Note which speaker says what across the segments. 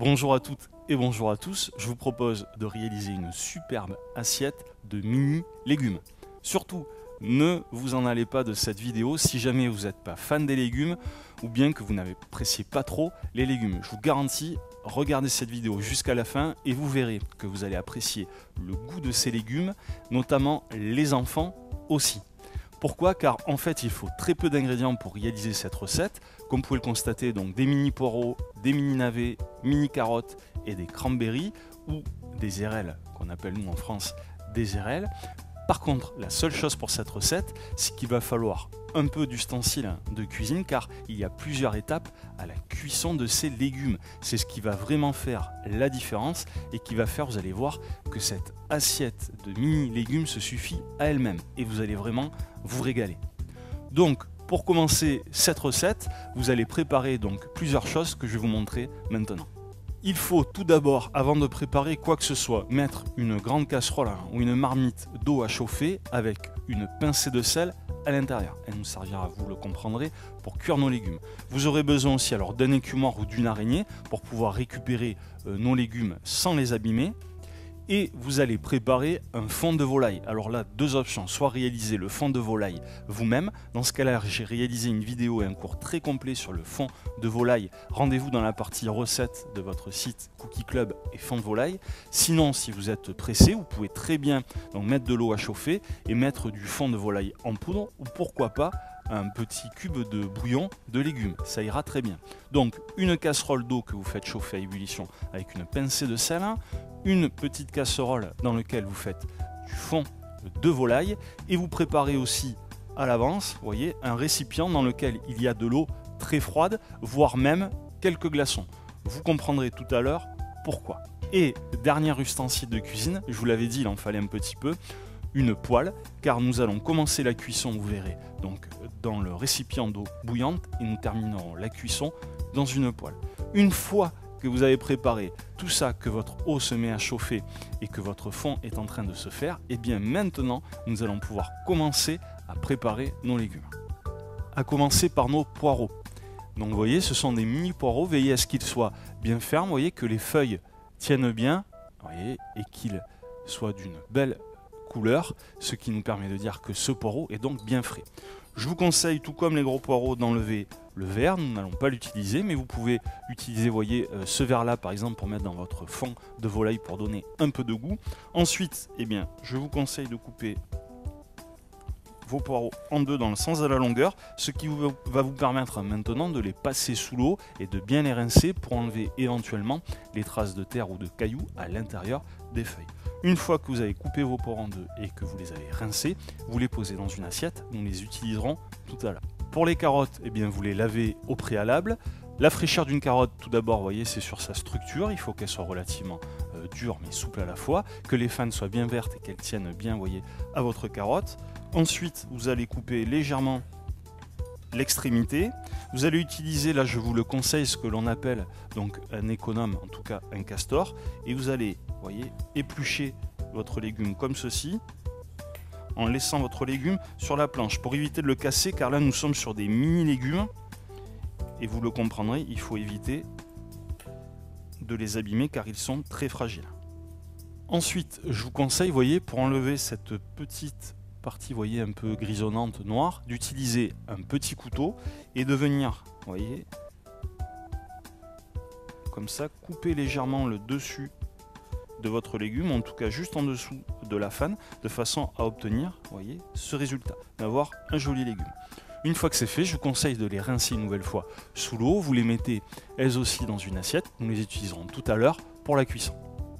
Speaker 1: Bonjour à toutes et bonjour à tous, je vous propose de réaliser une superbe assiette de mini légumes. Surtout, ne vous en allez pas de cette vidéo si jamais vous n'êtes pas fan des légumes ou bien que vous n'appréciez pas trop les légumes. Je vous garantis, regardez cette vidéo jusqu'à la fin et vous verrez que vous allez apprécier le goût de ces légumes, notamment les enfants aussi. Pourquoi? Car en fait il faut très peu d'ingrédients pour réaliser cette recette. Comme vous pouvez le constater, donc des mini poireaux, des mini navets, mini carottes et des cranberries ou des érelles qu'on appelle nous en France des érelles. Par contre, la seule chose pour cette recette, c'est qu'il va falloir un peu d'ustensiles de cuisine car il y a plusieurs étapes à la cuisson de ces légumes. C'est ce qui va vraiment faire la différence et qui va faire, vous allez voir, que cette assiette de mini légumes se suffit à elle-même et vous allez vraiment vous régaler. Donc, pour commencer cette recette, vous allez préparer donc plusieurs choses que je vais vous montrer maintenant. Il faut tout d'abord, avant de préparer quoi que ce soit, mettre une grande casserole ou une marmite d'eau à chauffer avec une pincée de sel à l'intérieur. Elle nous servira, vous le comprendrez, pour cuire nos légumes. Vous aurez besoin aussi alors d'un écumoire ou d'une araignée pour pouvoir récupérer nos légumes sans les abîmer. Et vous allez préparer un fond de volaille. Alors là, deux options, soit réaliser le fond de volaille vous-même. Dans ce cas-là, j'ai réalisé une vidéo et un cours très complet sur le fond de volaille. Rendez-vous dans la partie recettes de votre site Cookie Club et fond de volaille. Sinon, si vous êtes pressé, vous pouvez très bien donc, mettre de l'eau à chauffer et mettre du fond de volaille en poudre ou pourquoi pas un petit cube de bouillon de légumes, ça ira très bien. Donc une casserole d'eau que vous faites chauffer à ébullition avec une pincée de sel, une petite casserole dans laquelle vous faites du fond de volaille et vous préparez aussi à l'avance, voyez, un récipient dans lequel il y a de l'eau très froide, voire même quelques glaçons. Vous comprendrez tout à l'heure pourquoi. Et dernier ustensile de cuisine, je vous l'avais dit, il en fallait un petit peu, une poêle, car nous allons commencer la cuisson, vous verrez, donc dans le récipient d'eau bouillante et nous terminerons la cuisson dans une poêle. Une fois que vous avez préparé tout ça, que votre eau se met à chauffer et que votre fond est en train de se faire, et bien maintenant nous allons pouvoir commencer à préparer nos légumes. À commencer par nos poireaux. Donc vous voyez, ce sont des mini poireaux, veillez à ce qu'ils soient bien fermes, vous voyez que les feuilles tiennent bien, voyez, et qu'ils soient d'une belle couleur, ce qui nous permet de dire que ce poireau est donc bien frais. Je vous conseille, tout comme les gros poireaux, d'enlever le verre, nous n'allons pas l'utiliser, mais vous pouvez utiliser, voyez, ce verre-là par exemple pour mettre dans votre fond de volaille pour donner un peu de goût. Ensuite, eh bien, je vous conseille de couper vos poireaux en deux dans le sens de la longueur, ce qui va vous permettre maintenant de les passer sous l'eau et de bien les rincer pour enlever éventuellement les traces de terre ou de cailloux à l'intérieur des feuilles. Une fois que vous avez coupé vos poireaux en deux et que vous les avez rincés, vous les posez dans une assiette, nous les utiliserons tout à l'heure. Pour les carottes, eh bien, vous les lavez au préalable. La fraîcheur d'une carotte, tout d'abord, vous voyez, c'est sur sa structure, il faut qu'elle soit relativement dure mais souple à la fois, que les fanes soient bien vertes et qu'elles tiennent bien, voyez, à votre carotte. Ensuite, vous allez couper légèrement l'extrémité. Vous allez utiliser, là je vous le conseille, ce que l'on appelle donc un économe, en tout cas un castor, et vous allez, voyez, éplucher votre légume comme ceci, en laissant votre légume sur la planche pour éviter de le casser, car là nous sommes sur des mini légumes et vous le comprendrez, il faut éviter de les abîmer car ils sont très fragiles. Ensuite, je vous conseille, voyez, pour enlever cette petite partie, voyez, un peu grisonnante, noire, d'utiliser un petit couteau et de venir, voyez, comme ça, couper légèrement le dessus de votre légume, en tout cas juste en dessous de la fane, de façon à obtenir, voyez, ce résultat, d'avoir un joli légume. Une fois que c'est fait, je vous conseille de les rincer une nouvelle fois sous l'eau, vous les mettez elles aussi dans une assiette, nous les utiliserons tout à l'heure pour la cuisson.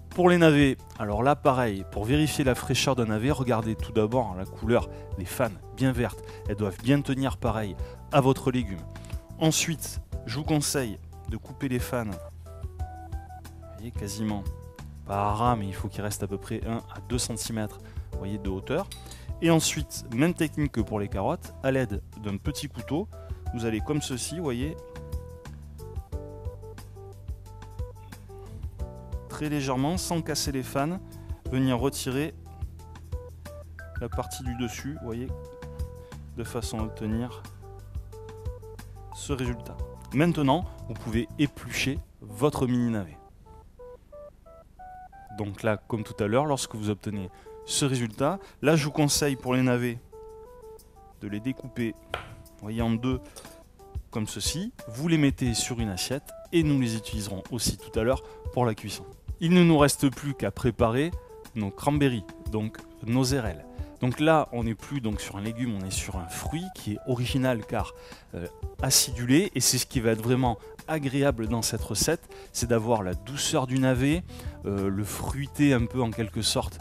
Speaker 1: Pour les navets, alors là pareil, pour vérifier la fraîcheur d'un navet, regardez tout d'abord la couleur des fanes bien vertes, elles doivent bien tenir pareil à votre légume. Ensuite, je vous conseille de couper les fanes, vous voyez, quasiment pas à ras, mais il faut qu'il reste à peu près 1 à 2 cm voyez, de hauteur. Et ensuite, même technique que pour les carottes, à l'aide d'un petit couteau, vous allez comme ceci, voyez, très légèrement, sans casser les fanes, venir retirer la partie du dessus, voyez, de façon à obtenir ce résultat. Maintenant, vous pouvez éplucher votre mini navet. Donc là, comme tout à l'heure, lorsque vous obtenez ce résultat, là je vous conseille pour les navets de les découper, voyez, en deux comme ceci. Vous les mettez sur une assiette et nous les utiliserons aussi tout à l'heure pour la cuisson. Il ne nous reste plus qu'à préparer nos cranberries, donc nos érelles. Donc là, on n'est plus donc sur un légume, on est sur un fruit qui est original car acidulé, et c'est ce qui va être vraiment agréable dans cette recette, c'est d'avoir la douceur du navet, le fruité un peu en quelque sorte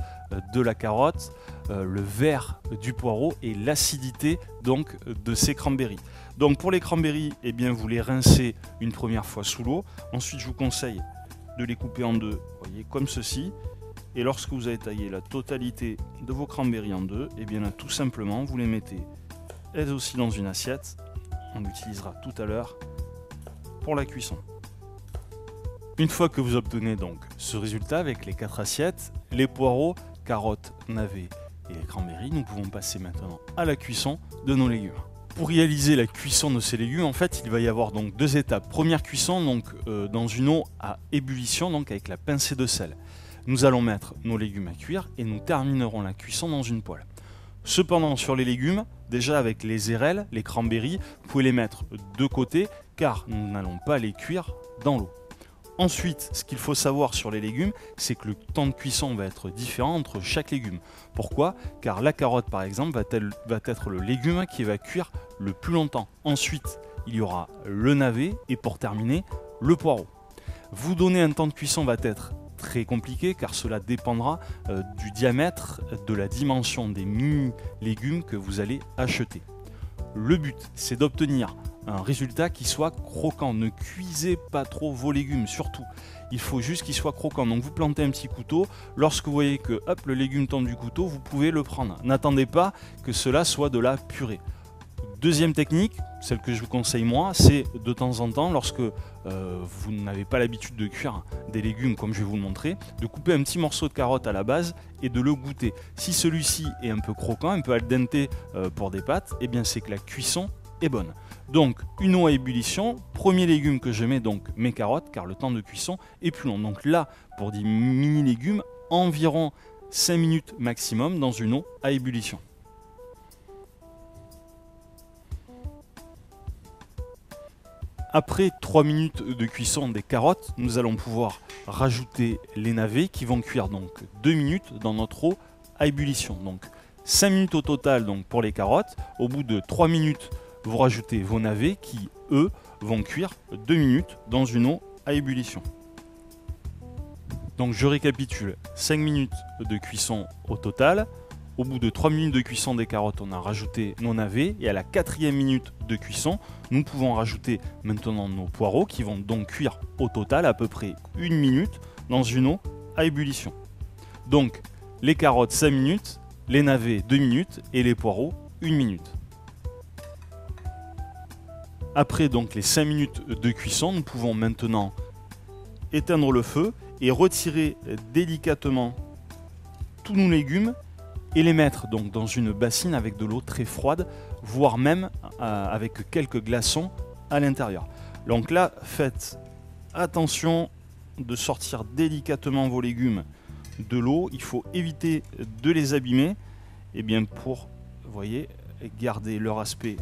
Speaker 1: de la carotte, le vert du poireau et l'acidité donc de ces cranberries. Donc pour les cranberries, eh bien, vous les rincez une première fois sous l'eau, ensuite je vous conseille de les couper en deux, voyez, comme ceci. Et lorsque vous avez taillé la totalité de vos cranberries en deux, et bien là tout simplement vous les mettez elles aussi dans une assiette. On l'utilisera tout à l'heure pour la cuisson. Une fois que vous obtenez donc ce résultat avec les 4 assiettes, les poireaux, carottes, navets et les cranberries, nous pouvons passer maintenant à la cuisson de nos légumes. Pour réaliser la cuisson de ces légumes, en fait, il va y avoir donc 2 étapes. Première cuisson donc dans une eau à ébullition, donc avec la pincée de sel. Nous allons mettre nos légumes à cuire et nous terminerons la cuisson dans une poêle. Cependant, sur les légumes, déjà avec les érelles, les cranberries, vous pouvez les mettre de côté car nous n'allons pas les cuire dans l'eau. Ensuite, ce qu'il faut savoir sur les légumes, c'est que le temps de cuisson va être différent entre chaque légume. Pourquoi? Car la carotte, par exemple, va être le légume qui va cuire le plus longtemps. Ensuite, il y aura le navet et pour terminer, le poireau. Vous donner un temps de cuisson va être très compliqué car cela dépendra du diamètre, de la dimension des mini-légumes que vous allez acheter. Le but, c'est d'obtenir un résultat qui soit croquant. Ne cuisez pas trop vos légumes, surtout. Il faut juste qu'ils soient croquants. Donc vous plantez un petit couteau. Lorsque vous voyez que hop, le légume tombe du couteau, vous pouvez le prendre. N'attendez pas que cela soit de la purée. Deuxième technique, celle que je vous conseille moi, c'est de temps en temps, lorsque vous n'avez pas l'habitude de cuire des légumes comme je vais vous le montrer, de couper un petit morceau de carotte à la base et de le goûter. Si celui-ci est un peu croquant, un peu al dente pour des pâtes, eh bien c'est que la cuisson est bonne. Donc une eau à ébullition, premier légume que je mets, donc mes carottes, car le temps de cuisson est plus long. Donc là, pour des mini légumes, environ 5 minutes maximum dans une eau à ébullition. Après 3 minutes de cuisson des carottes, nous allons pouvoir rajouter les navets qui vont cuire donc 2 minutes dans notre eau à ébullition. Donc 5 minutes au total donc pour les carottes. Au bout de 3 minutes, vous rajoutez vos navets qui, eux, vont cuire 2 minutes dans une eau à ébullition. Donc je récapitule, 5 minutes de cuisson au total. Au bout de 3 minutes de cuisson des carottes, on a rajouté nos navets. Et à la 4e minute de cuisson, nous pouvons rajouter maintenant nos poireaux qui vont donc cuire au total à peu près 1 minute dans une eau à ébullition. Donc les carottes 5 minutes, les navets 2 minutes et les poireaux 1 minute. Après donc les 5 minutes de cuisson, nous pouvons maintenant éteindre le feu et retirer délicatement tous nos légumes et les mettre donc dans une bassine avec de l'eau très froide, voire même avec quelques glaçons à l'intérieur. Donc là, faites attention de sortir délicatement vos légumes de l'eau. Il faut éviter de les abîmer, et bien pour, vous voyez, garder leur aspect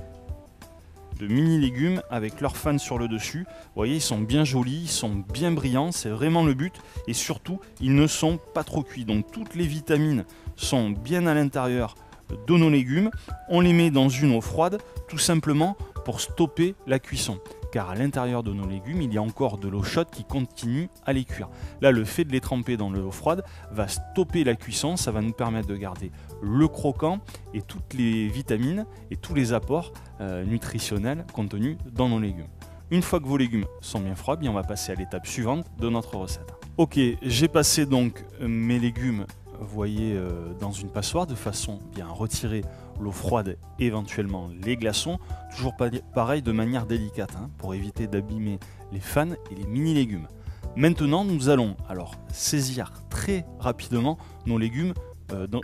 Speaker 1: de mini légumes avec leurs fans sur le dessus. Vous voyez, ils sont bien jolis, ils sont bien brillants, c'est vraiment le but. Et surtout, ils ne sont pas trop cuits. Donc toutes les vitamines sont bien à l'intérieur de nos légumes. On les met dans une eau froide, tout simplement pour stopper la cuisson. Car à l'intérieur de nos légumes, il y a encore de l'eau chaude qui continue à les cuire. Là, le fait de les tremper dans l'eau froide va stopper la cuisson, ça va nous permettre de garder le croquant et toutes les vitamines et tous les apports nutritionnels contenus dans nos légumes. Une fois que vos légumes sont bien froids, bien on va passer à l'étape suivante de notre recette. Ok, j'ai passé donc mes légumes, vous voyez, dans une passoire de façon bien à retirer l'eau froide, éventuellement les glaçons, toujours pareil de manière délicate pour éviter d'abîmer les fans et les mini légumes. Maintenant nous allons alors saisir très rapidement nos légumes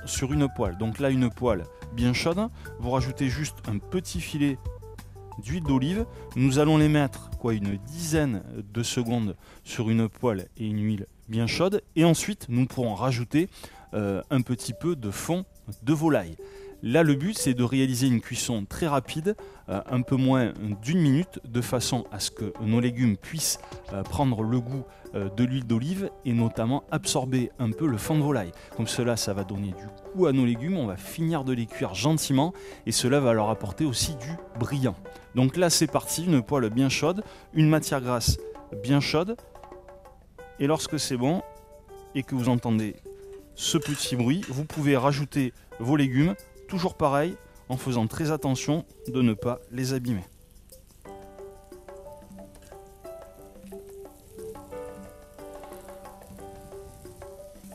Speaker 1: sur une poêle. Donc là une poêle bien chaude, vous rajoutez juste un petit filet d'huile d'olive. Nous allons les mettre une dizaine de secondes sur une poêle et une huile bien chaude. Et ensuite, nous pourrons rajouter un petit peu de fond de volaille. Là, le but, c'est de réaliser une cuisson très rapide, un peu moins d'1 minute, de façon à ce que nos légumes puissent prendre le goût de l'huile d'olive et notamment absorber un peu le fond de volaille. Comme cela, ça va donner du goût à nos légumes, on va finir de les cuire gentiment et cela va leur apporter aussi du brillant. Donc là, c'est parti, une poêle bien chaude, une matière grasse bien chaude. Et lorsque c'est bon et que vous entendez ce petit bruit, vous pouvez rajouter vos légumes. Toujours pareil, en faisant très attention de ne pas les abîmer.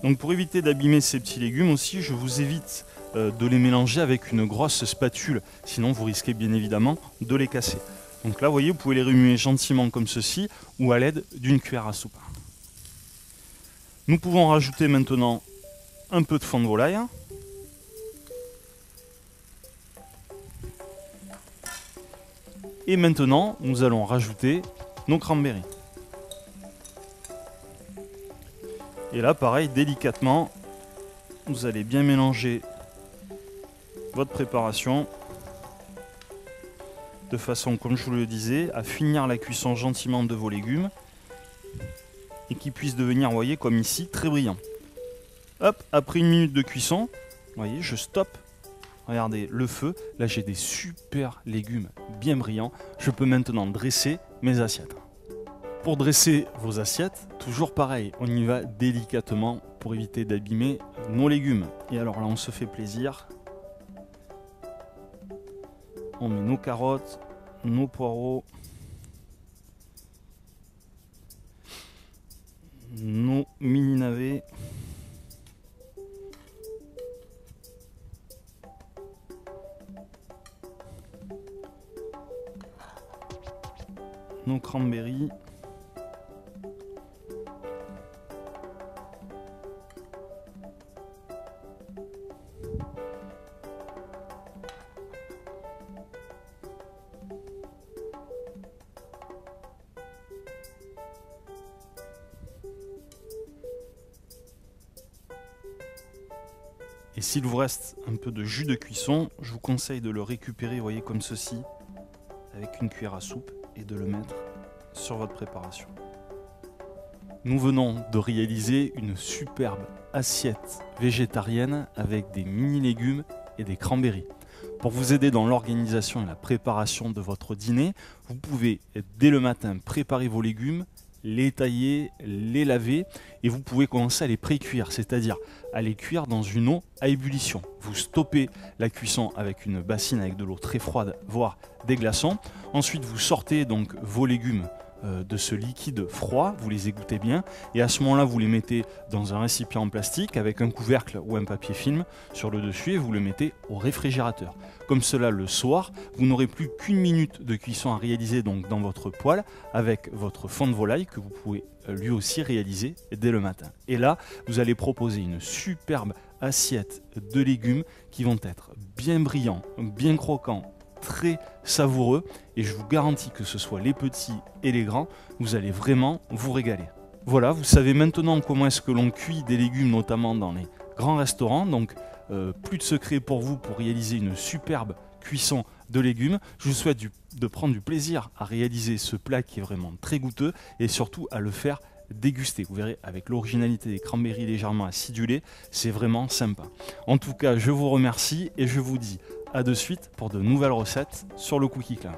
Speaker 1: Donc pour éviter d'abîmer ces petits légumes aussi, je vous évite de les mélanger avec une grosse spatule, sinon vous risquez bien évidemment de les casser. Donc là, vous voyez, vous pouvez les remuer gentiment comme ceci ou à l'aide d'une cuillère à soupe. Nous pouvons rajouter maintenant un peu de fond de volaille. Et maintenant, nous allons rajouter nos cranberries. Et là, pareil, délicatement, vous allez bien mélanger votre préparation de façon, comme je vous le disais, à finir la cuisson gentiment de vos légumes et qu'ils puissent devenir, vous voyez, comme ici, très brillants. Hop, après 1 minute de cuisson, vous voyez, je stoppe. Regardez le feu, là j'ai des super légumes bien brillants. Je peux maintenant dresser mes assiettes. Pour dresser vos assiettes, toujours pareil, on y va délicatement pour éviter d'abîmer nos légumes. Et alors là on se fait plaisir. On met nos carottes, nos poireaux, nos mini navets. Nos cranberries. Et s'il vous reste un peu de jus de cuisson, je vous conseille de le récupérer, vous voyez, comme ceci, avec une cuillère à soupe et de le mettre sur votre préparation. Nous venons de réaliser une superbe assiette végétarienne avec des mini légumes et des cranberries. Pour vous aider dans l'organisation et la préparation de votre dîner, vous pouvez dès le matin préparer vos légumes, les tailler, les laver et vous pouvez commencer à les pré-cuire, c'est-à-dire à les cuire dans une eau à ébullition. Vous stoppez la cuisson avec une bassine avec de l'eau très froide, voire des glaçons. Ensuite, vous sortez donc vos légumes de ce liquide froid, vous les égouttez bien et à ce moment-là, vous les mettez dans un récipient en plastique avec un couvercle ou un papier film sur le dessus et vous le mettez au réfrigérateur. Comme cela, le soir, vous n'aurez plus qu'1 minute de cuisson à réaliser donc dans votre poêle avec votre fond de volaille que vous pouvez lui aussi réaliser dès le matin. Et là, vous allez proposer une superbe assiette de légumes qui vont être bien brillants, bien croquants, très savoureux et je vous garantis que ce soit les petits et les grands, vous allez vraiment vous régaler. Voilà, vous savez maintenant comment est-ce que l'on cuit des légumes, notamment dans les grands restaurants. Donc plus de secret pour vous pour réaliser une superbe cuisson de légumes. Je vous souhaite de prendre du plaisir à réaliser ce plat qui est vraiment très goûteux et surtout à le faire déguster. Vous verrez, avec l'originalité des cranberries légèrement acidulées, c'est vraiment sympa. En tout cas, je vous remercie et je vous dis à de suite pour de nouvelles recettes sur le Cookie Club.